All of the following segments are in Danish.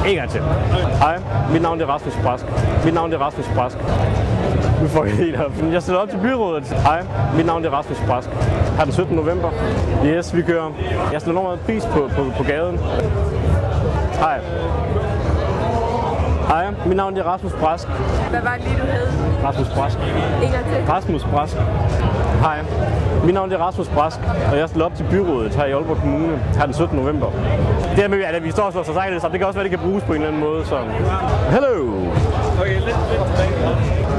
En gang til. Hej, mit navn er Rasmus Brask. Mit navn er Rasmus Brask. Nu får jeg helt op. Jeg stiller op til byrådet. Hej, mit navn er Rasmus Brask. Her den 17. november. Yes, vi kører. Jeg stiller enormt pris på gaden. Hej. Hej, mit navn er Rasmus Brask. Hvad var det lige, du hed? Rasmus Brask. En gang til. Rasmus Brask. Hej, mit navn er Rasmus Brask, og jeg stiller op til byrådet her i Aalborg Kommune her den 17. november. Det her med, at vi står og slår sig sejlet sammen, det kan også være, det kan bruges på en eller anden måde. Så. Hello!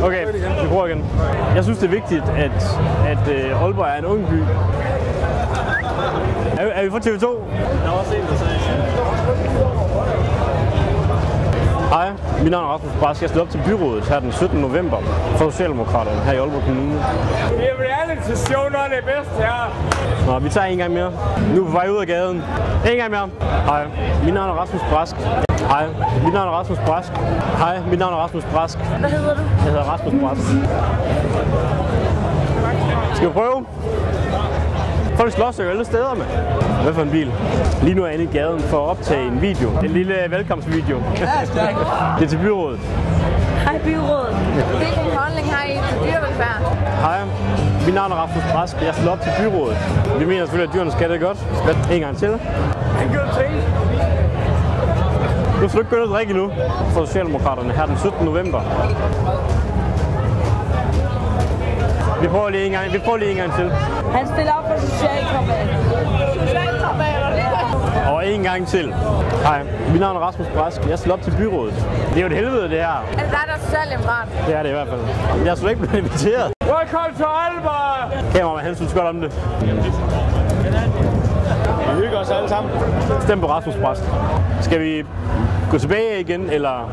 Okay, vi prøver igen. Jeg synes, det er vigtigt, at Aalborg er en ung by. Er vi fra TV2? Der var også en, der sagde. Hej, mit navn er Rasmus Brask. Jeg stiller op til byrådet her den 17. november for Socialdemokraterne her i Aalborg Kommune. Det er reality-show, når det er bedst her. Nå, vi tager en gang mere. Nu er vi på vej ud af gaden. En gang mere. Hej, mit navn er Rasmus Brask. Hej, mit navn er Rasmus Brask. Hej, mit navn er Rasmus Brask. Hvad hedder du? Jeg hedder Rasmus Brask. Skal vi prøve? Folk slås jo alle steder med. Hvad for en bil? Lige nu er jeg inde i gaden for at optage en video. En lille velkomstvideo. Det er til byrådet. Hej byrådet. Hvilken holdning har I til dyrevelfærd? Hej, mit navn er Rasmus Brask. Jeg stiller op til byrådet. Vi mener selvfølgelig, at dyrene skal det godt. En gang til. Nu skal du ikke gå ned og drikke endnu. For Socialdemokraterne her den 17. november. Vi prøver lige en gang til. Han stiller op for Socialdemokraterne. Og en gang til. Hej, mit navn er Rasmus Brask. Jeg stiller op til byrådet. Det er jo et helvede, det her. Er det dig, der er socialdemokrat? Det er det i hvert fald. Jeg er slet ikke blevet inviteret. Velkommen til Aalborg! Kameraman, han synes godt om det. Vi hygger os alle sammen. Stem på Rasmus Brask. Skal vi gå tilbage igen, eller